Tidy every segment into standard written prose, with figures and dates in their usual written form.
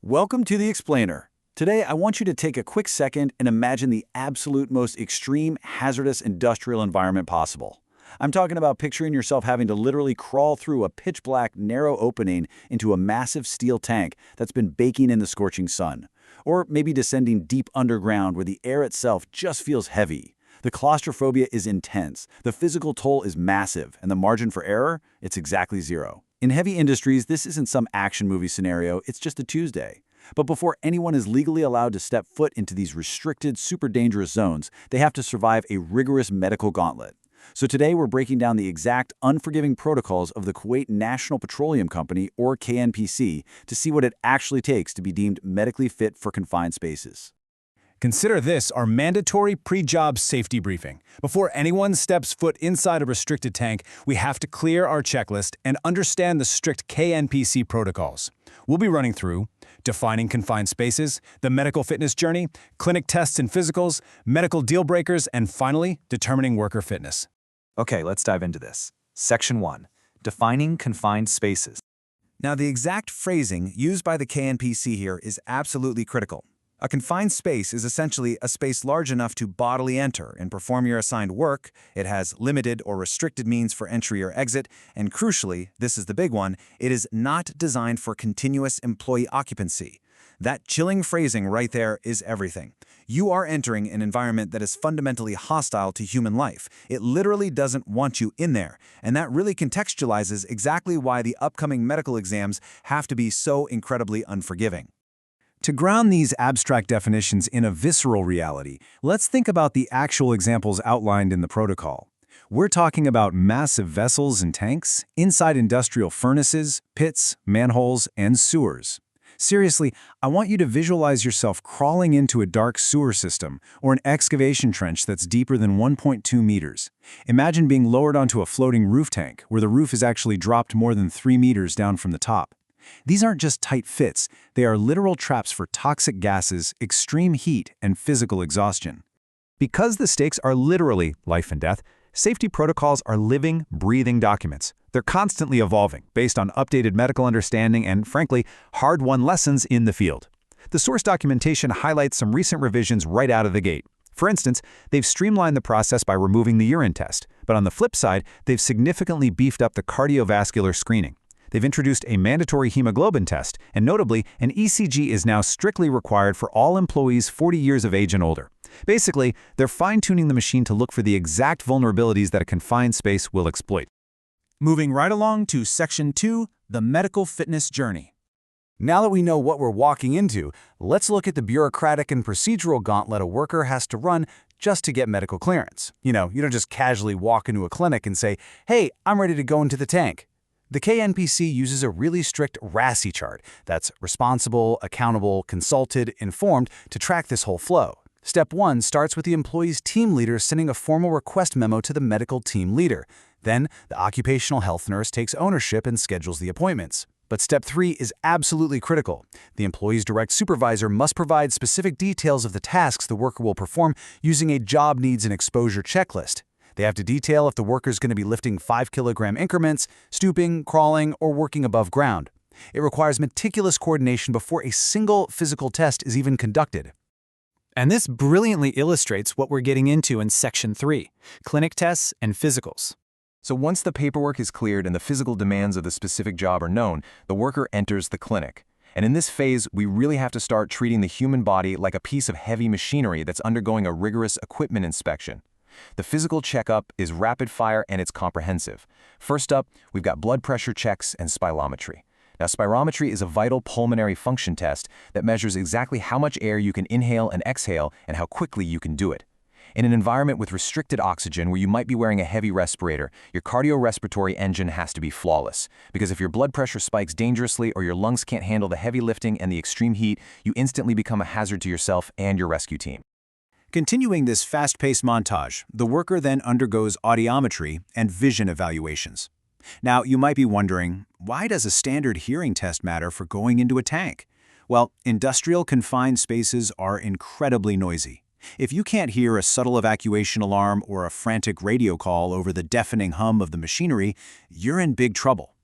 Welcome to the Explainer. Today, I want you to take a quick second and imagine the absolute most extreme, hazardous industrial environment possible. I'm talking about picturing yourself having to literally crawl through a pitch-black, narrow opening into a massive steel tank that's been baking in the scorching sun. Or maybe descending deep underground where the air itself just feels heavy. The claustrophobia is intense, the physical toll is massive, and the margin for error? It's exactly zero. In heavy industries, this isn't some action movie scenario, it's just a Tuesday. But before anyone is legally allowed to step foot into these restricted, super dangerous zones, they have to survive a rigorous medical gauntlet. So today we're breaking down the exact unforgiving protocols of the Kuwait National Petroleum Company, or KNPC, to see what it actually takes to be deemed medically fit for confined spaces. Consider this our mandatory pre-job safety briefing. Before anyone steps foot inside a restricted tank, we have to clear our checklist and understand the strict KNPC protocols. We'll be running through defining confined spaces, the medical fitness journey, clinic tests and physicals, medical deal breakers, and finally, determining worker fitness. Okay, let's dive into this. Section 1. Defining confined spaces. Now, the exact phrasing used by the KNPC here is absolutely critical. A confined space is essentially a space large enough to bodily enter and perform your assigned work. It has limited or restricted means for entry or exit, and crucially, this is the big one, it is not designed for continuous employee occupancy. That chilling phrasing right there is everything. You are entering an environment that is fundamentally hostile to human life. It literally doesn't want you in there, and that really contextualizes exactly why the upcoming medical exams have to be so incredibly unforgiving. To ground these abstract definitions in a visceral reality, let's think about the actual examples outlined in the protocol. We're talking about massive vessels and tanks, inside industrial furnaces, pits, manholes, and sewers. Seriously, I want you to visualize yourself crawling into a dark sewer system or an excavation trench that's deeper than 1.2 meters. Imagine being lowered onto a floating roof tank where the roof is actually dropped more than 3 meters down from the top. These aren't just tight fits, they are literal traps for toxic gases, extreme heat, and physical exhaustion. Because the stakes are literally life and death, safety protocols are living, breathing documents. They're constantly evolving, based on updated medical understanding and, frankly, hard-won lessons in the field. The source documentation highlights some recent revisions right out of the gate. For instance, they've streamlined the process by removing the urine test, but on the flip side, they've significantly beefed up the cardiovascular screening. They've introduced a mandatory hemoglobin test, and notably, an ECG is now strictly required for all employees 40 years of age and older. Basically, they're fine-tuning the machine to look for the exact vulnerabilities that a confined space will exploit. Moving right along to Section 2, the medical fitness journey. Now that we know what we're walking into, let's look at the bureaucratic and procedural gauntlet a worker has to run just to get medical clearance. You don't just casually walk into a clinic and say, "Hey, I'm ready to go into the tank." The KNPC uses a really strict RASI chart that's responsible, accountable, consulted, informed to track this whole flow. Step 1 starts with the employee's team leader sending a formal request memo to the medical team leader. Then, the occupational health nurse takes ownership and schedules the appointments. But Step 3 is absolutely critical. The employee's direct supervisor must provide specific details of the tasks the worker will perform using a job needs and exposure checklist. They have to detail if the worker's going to be lifting 5-kilogram increments, stooping, crawling, or working above ground. It requires meticulous coordination before a single physical test is even conducted. And this brilliantly illustrates what we're getting into in Section 3, clinic tests and physicals. So once the paperwork is cleared and the physical demands of the specific job are known, the worker enters the clinic. And in this phase, we really have to start treating the human body like a piece of heavy machinery that's undergoing a rigorous equipment inspection. The physical checkup is rapid fire and it's comprehensive. First up, we've got blood pressure checks and spirometry. Now, spirometry is a vital pulmonary function test that measures exactly how much air you can inhale and exhale and how quickly you can do it. In an environment with restricted oxygen where you might be wearing a heavy respirator, your cardiorespiratory engine has to be flawless. Because if your blood pressure spikes dangerously or your lungs can't handle the heavy lifting and the extreme heat, you instantly become a hazard to yourself and your rescue team. Continuing this fast-paced montage, the worker then undergoes audiometry and vision evaluations. Now, you might be wondering, why does a standard hearing test matter for going into a tank? Well, industrial confined spaces are incredibly noisy. If you can't hear a subtle evacuation alarm or a frantic radio call over the deafening hum of the machinery, you're in big trouble.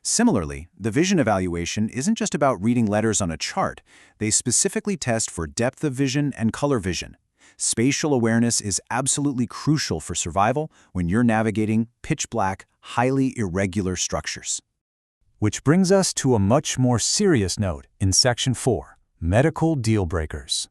Similarly, the vision evaluation isn't just about reading letters on a chart. They specifically test for depth of vision and color vision. Spatial awareness is absolutely crucial for survival when you're navigating pitch-black, highly irregular structures. Which brings us to a much more serious note in Section 4, Medical Deal Breakers.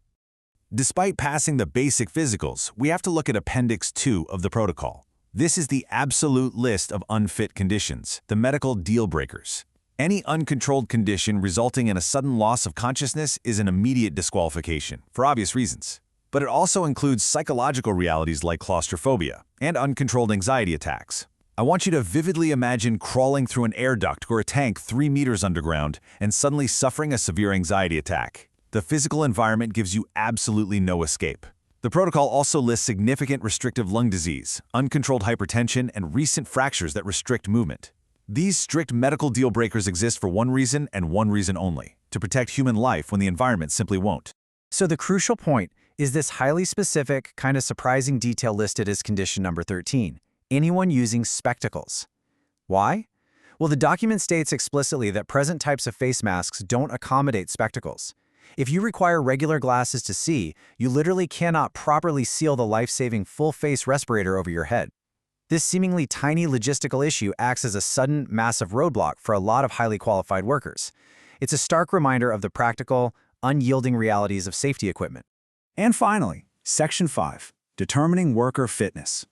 Despite passing the basic physicals, we have to look at Appendix 2 of the protocol. This is the absolute list of unfit conditions, the medical deal breakers. Any uncontrolled condition resulting in a sudden loss of consciousness is an immediate disqualification, for obvious reasons. But it also includes psychological realities like claustrophobia and uncontrolled anxiety attacks. I want you to vividly imagine crawling through an air duct or a tank 3 meters underground and suddenly suffering a severe anxiety attack. The physical environment gives you absolutely no escape. The protocol also lists significant restrictive lung disease, uncontrolled hypertension, and recent fractures that restrict movement. These strict medical deal breakers exist for one reason and one reason only: to protect human life when the environment simply won't. So the crucial point is this highly specific, kind of surprising detail listed as condition number 13. Anyone using spectacles. Why? Well, the document states explicitly that present types of face masks don't accommodate spectacles. If you require regular glasses to see, you literally cannot properly seal the life-saving full-face respirator over your head. This seemingly tiny logistical issue acts as a sudden, massive roadblock for a lot of highly qualified workers. It's a stark reminder of the practical, unyielding realities of safety equipment. And finally, Section 5, Determining Worker Fitness.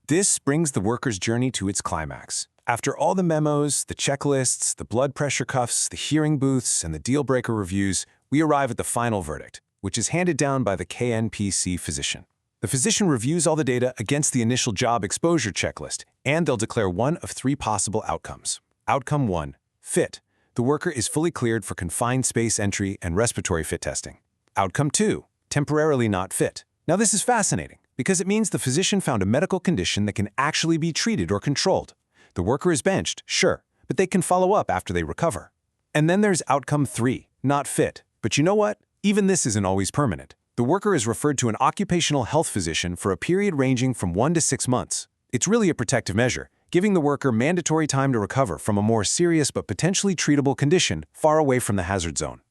This brings the worker's journey to its climax. After all the memos, the checklists, the blood pressure cuffs, the hearing booths, and the deal breaker reviews, we arrive at the final verdict, which is handed down by the KNPC physician. The physician reviews all the data against the initial job exposure checklist, and they'll declare one of 3 possible outcomes. Outcome 1, fit. The worker is fully cleared for confined space entry and respiratory fit testing. Outcome 2, temporarily not fit. Now this is fascinating, because it means the physician found a medical condition that can actually be treated or controlled. The worker is benched, sure, but they can follow up after they recover. And then there's outcome 3, not fit. But you know what? Even this isn't always permanent. The worker is referred to an occupational health physician for a period ranging from 1 to 6 months. It's really a protective measure, giving the worker mandatory time to recover from a more serious but potentially treatable condition far away from the hazard zone.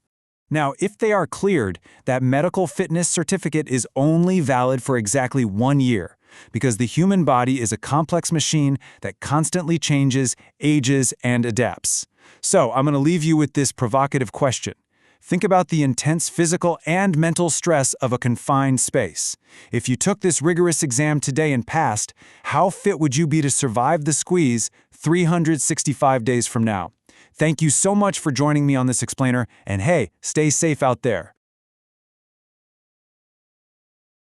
Now, if they are cleared, that medical fitness certificate is only valid for exactly 1 year, because the human body is a complex machine that constantly changes, ages, and adapts. So I'm going to leave you with this provocative question. Think about the intense physical and mental stress of a confined space. If you took this rigorous exam today and passed, how fit would you be to survive the squeeze 365 days from now? Thank you so much for joining me on this explainer, and hey, stay safe out there.